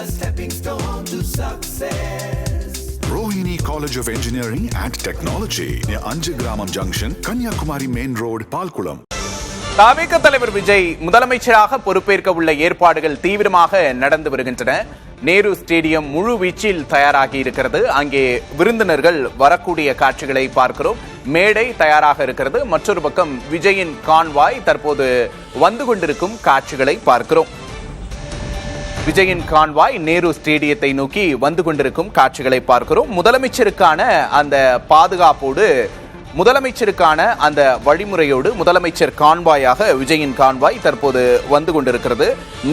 stepping stone to success. Rohini College of Engineering and Technology near Anjagramam Junction, Kanyakumari Main Road, Palkulam. தாவேக தலைவர் விஜய் முதலமைச்சராக பொறுப்பேற்க உள்ள ஏற்பாடுகள் தீவிரமாக நடந்து வருகின்றன. நேரு ஸ்டேடியம் முழு வீச்சில் தயாராகி இருக்கிறது. அங்கே விருந்தினர்கள் வரக்கூடிய காட்சிகளை பார்க்கிறோம். மேடை தயாராக இருக்கிறது. மற்றொரு பக்கம் விஜயின் கான்வாய் தற்போது வந்து கொண்டிருக்கும் காட்சிகளை பார்க்கிறோம். விஜயின் கான்வாய் நேரு ஸ்டேடியத்தை நோக்கி வந்து கொண்டிருக்கும் காட்சிகளை பார்க்கிறோம். முதலமைச்சருக்கான அந்த பாதுகாப்போடு, முதலமைச்சருக்கான அந்த வழிமுறையோடு முதலமைச்சர் கான்வாயாக விஜயின் கான்வாய் தற்போது வந்து கொண்டிருக்கிறது.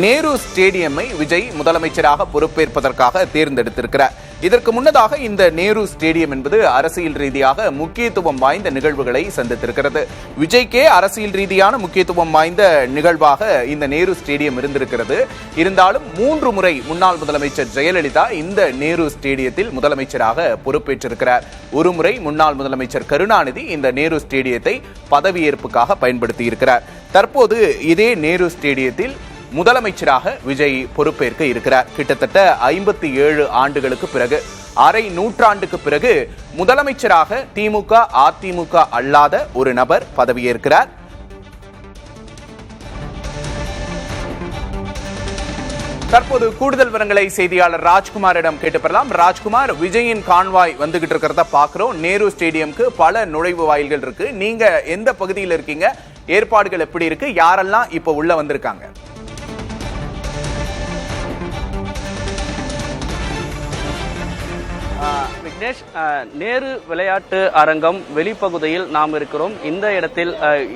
நேரு ஸ்டேடியமை விஜய் முதலமைச்சராக பொறுப்பேற்பதற்காக தேர்ந்தெடுத்திருக்கிறார். இதற்கு முன்னதாக இந்த நேரு ஸ்டேடியம் என்பது அரசியல் ரீதியாக முக்கியத்துவம் வாய்ந்த நிகழ்வுகளை சந்தித்திருக்கிறது. விஜய்க்கே அரசியல் ரீதியான முக்கியத்துவம் வாய்ந்த நிகழ்வாக இந்த நேரு ஸ்டேடியம் இருந்திருக்கிறது. இருந்தாலும் 3 முறை முன்னாள் முதலமைச்சர் ஜெயலலிதா இந்த நேரு ஸ்டேடியத்தில் முதலமைச்சராக பொறுப்பேற்றிருக்கிறார். ஒரு முறை முன்னாள் முதலமைச்சர் கருணாநிதி இந்த நேரு ஸ்டேடியத்தை பதவியேற்புக்காக பயன்படுத்தி இருக்கிறார். தற்போது இதே நேரு ஸ்டேடியத்தில் முதலமைச்சராக விஜய் பொறுப்பேற்க இருக்கிறார். கிட்டத்தட்ட 57 ஆண்டுகளுக்கு பிறகு, அரை நூற்றாண்டுக்கு பிறகு முதலமைச்சராக திமுக அதிமுக அல்லாத ஒரு நபர் பதவியேற்கிறார். தற்போது கூடுதல் விவரங்களை செய்தியாளர் ராஜ்குமாரிடம் கேட்டு பெறலாம். ராஜ்குமார், விஜயின் கான்வாய் வந்துகிட்டு இருக்கிறத பாக்குறோம். நேரு ஸ்டேடியம்க்கு பல நுழைவு வாயில்கள் இருக்கு. நீங்க எந்த பகுதியில் இருக்கீங்க? ஏற்பாடுகள் எப்படி இருக்கு? யாரெல்லாம் இப்ப உள்ள வந்திருக்காங்க? விக்னேஷ், நேரு விளையாட்டு அரங்கம் வெளிப்பகுதியில் நாம் இருக்கிறோம். இந்த இடத்தில்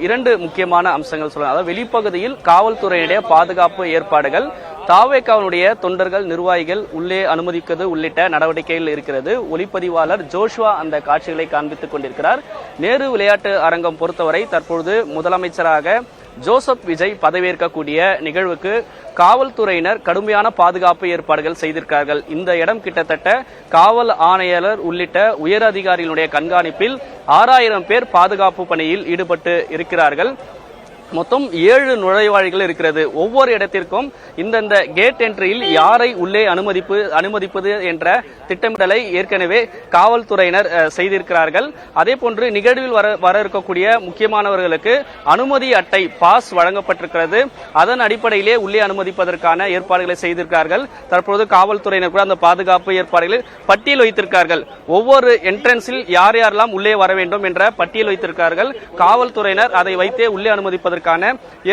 2 முக்கியமான அம்சங்கள் சொல்லலாம். அதாவது வெளிப்பகுதியில் காவல்துறையினுடைய பாதுகாப்பு ஏற்பாடுகள், தாவேகாவுடைய தொண்டர்கள் நிர்வாகிகள் உள்ளே அனுமதிப்பது உள்ளிட்ட நடவடிக்கைகள் இருக்கிறது. ஒளிப்பதிவாளர் ஜோஷுவா அந்த காட்சிகளை காண்பித்துக் கொண்டிருக்கிறார். நேரு விளையாட்டு அரங்கம் பொறுத்தவரை தற்பொழுது முதலமைச்சராக ஜோசப் விஜய் பதவியேற்கக்கூடிய நிகழ்வுக்கு காவல்துறையினர் கடுமையான பாதுகாப்பு ஏற்பாடுகள் செய்திருக்கிறார்கள். இந்த இடம் கிட்டத்தட்ட காவல் ஆணையாளர் உள்ளிட்ட உயர் அதிகாரிகளுடைய கண்காணிப்பில் 6000 பேர் பாதுகாப்பு பணியில் ஈடுபட்டு இருக்கிறார்கள். மொத்தம் 7 நுழைவாயில்கள் இருக்கிறது. ஒவ்வொரு இடத்திற்கும் இந்தந்த கேட் என்ட்ரியில் யாரை உள்ளே அனுமதிப்பது என்ற திட்டமிடலை ஏற்கனவே காவல்துறையினர் செய்திருக்கிறார்கள். அதே போன்று நிகழ்வில் வர இருக்கக்கூடிய முக்கியமானவர்களுக்கு அனுமதி அட்டை பாஸ் வழங்கப்பட்டிருக்கிறது. அதன் அடிப்படையிலே உள்ளே அனுமதிப்பதற்கான ஏற்பாடுகளை செய்திருக்கிறார்கள். தற்போது காவல்துறையினர் கூட அந்த பாதுகாப்பு ஏற்பாடுகளை பட்டியல் வைத்திருக்கிறார்கள். ஒவ்வொரு என்ட்ரன்ஸில் யார் யாரெல்லாம் உள்ளே வர வேண்டும் என்ற பட்டியல் வைத்திருக்கிறார்கள். காவல்துறையினர் அதை வைத்தே உள்ளே அனுமதிப்பதற்கு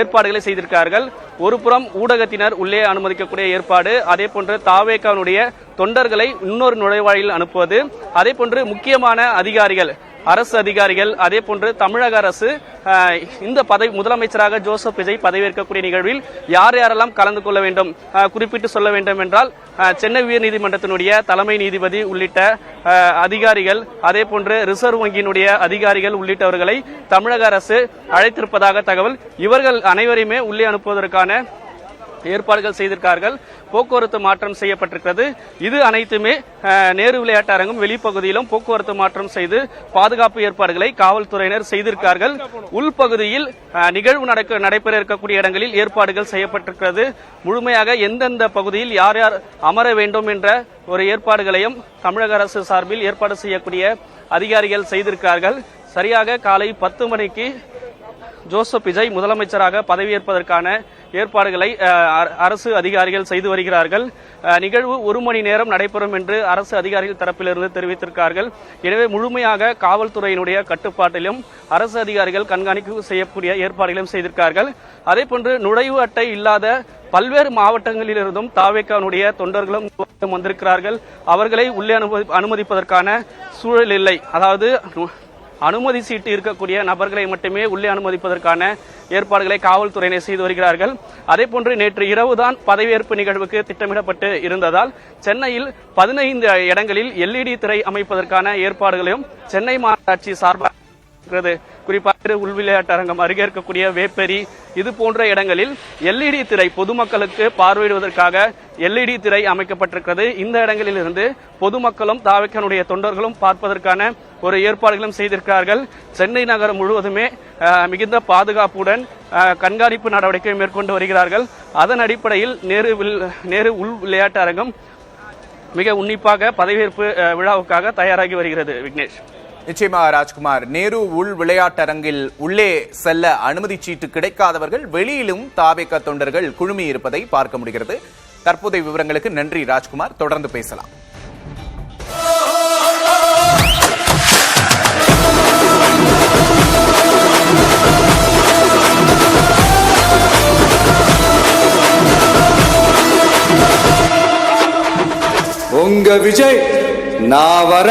ஏற்பாடுகளை செய்திருக்கிறார்கள். ஒரு புறம் ஊடகத்தினர் உள்ளே அனுமதிக்கக்கூடிய ஏற்பாடு, அதே போன்று தாவேகாவுடைய தொண்டர்களை இன்னொரு நுழைவாயில் அனுப்புவது, அதே போன்று முக்கியமான அதிகாரிகள், அரசு அதிகாரிகள், அதே போன்று தமிழக அரசு இந்த முதலமைச்சராக ஜோசப் விஜய் பதவியேற்கக்கூடிய நிகழ்வில் யார் யாரெல்லாம் கலந்து கொள்ள வேண்டும், குறிப்பிட்டு சொல்ல வேண்டும் என்றால் சென்னை உயர்நீதிமன்றத்தினுடைய தலைமை நீதிபதி உள்ளிட்ட அதிகாரிகள், அதே போன்று ரிசர்வ் வங்கியினுடைய அதிகாரிகள் உள்ளிட்டவர்களை தமிழக அரசு அழைத்திருப்பதாக தகவல். இவர்கள் அனைவரையுமே உள்ளே அனுப்புவதற்கான ஏற்பாடுகள் செய்திருக்கிறார்கள். போக்குவரத்து மாற்றம் செய்யப்பட்டிருக்கிறது. இது அனைத்துமே நேரு விளையாட்டு அரங்கம் வெளிப்பகுதியிலும் போக்குவரத்து மாற்றம் செய்து பாதுகாப்பு ஏற்பாடுகளை காவல்துறையினர் செய்திருக்கிறார்கள். உள்பகுதியில் நிகழ்வு நடைபெற இருக்கக்கூடிய இடங்களில் ஏற்பாடுகள் செய்யப்பட்டிருக்கிறது. முழுமையாக எந்தெந்த பகுதியில் யார் யார் அமர வேண்டும் என்ற ஒரு ஏற்பாடுகளையும் தமிழக அரசு சார்பில் ஏற்பாடு செய்யக்கூடிய அதிகாரிகள் செய்திருக்கிறார்கள். சரியாக காலை 10 மணிக்கு ஜோசப் விஜய் முதலமைச்சராக பதவியேற்பதற்கான ஏற்பாடுகளை அரசு அதிகாரிகள் செய்து வருகிறார்கள். நிகழ்வு 1 மணி நேரம் நடைபெறும் என்று அரசு அதிகாரிகள் தரப்பிலிருந்து தெரிவித்திருக்கிறார்கள். எனவே முழுமையாக காவல்துறையினுடைய கட்டுப்பாட்டிலும் அரசு அதிகாரிகள் கண்காணிப்பு செய்யக்கூடிய ஏற்பாடுகளையும் செய்திருக்கிறார்கள். அதே போன்று நுழைவு அட்டை இல்லாத பல்வேறு மாவட்டங்களிலிருந்தும் தாவேகாவுடைய தொண்டர்களும் வந்திருக்கிறார்கள். அவர்களை உள்ளே அனுமதிப்பதற்கான சூழல் இல்லை. அதாவது அனுமதி சீட்டு இருக்கக்கூடிய நபர்களை மட்டுமே உள்ளே அனுமதிப்பதற்கான ஏற்பாடுகளை காவல்துறையினர் செய்து வருகிறார்கள். அதே போன்று நேற்று இரவுதான் பதவியேற்பு நிகழ்வுக்கு திட்டமிடப்பட்டு இருந்ததால் சென்னையில் 15 இடங்களில் LED திரை அமைப்பதற்கான ஏற்பாடுகளையும் சென்னை மாநகராட்சி சார்பாக அமைக்கப்பட்டிருக்கிறது. குறிப்பாக உள் விளையாட்டு அரங்கம் அருகே இருக்கக்கூடிய வேப்பேரி இது போன்ற இடங்களில் எல்இடி திரை பொதுமக்களுக்கு பார்வையிடுவதற்காக எல்இடி திரை அமைக்கப்பட்டிருக்கிறது. இந்த இடங்களில் இருந்து பொதுமக்களும் தாவேக்காவுடைய தொண்டர்களும் பார்ப்பதற்கான ஒரு ஏற்பாடுகளும் செய்திருக்கிறார்கள். சென்னை நகரம் முழுவதுமே மிகுந்த பாதுகாப்புடன் கண்காணிப்பு நடவடிக்கை மேற்கொண்டு வருகிறார்கள். அதன் அடிப்படையில் நேரு உள் விளையாட்டு அரங்கம் மிக உன்னிப்பாக பதவியேற்பு விழாவுக்காக தயாராகி வருகிறது. விக்னேஷ், நிச்சயமாக ராஜ்குமார், நேரு உள் விளையாட்டரங்கில் உள்ளே செல்ல அனுமதி சீட்டு கிடைக்காதவர்கள் வெளியிலும் தாவேகா தொண்டர்கள் குழுமி இருப்பதை பார்க்க முடிகிறது. தற்போதைய விவரங்களுக்கு நன்றி ராஜ்குமார். தொடர்ந்து பேசலாம். உங்க விஜய் நான் வர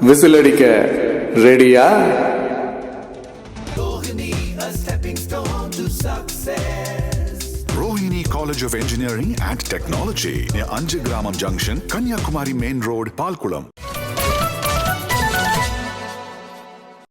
விசில் அடிக்க ரெடியா? Rohini, a stepping stone to success. Rohini College of Engineering and Technology near Anjagramam Junction, Kanyakumari Main Road, Palkulam.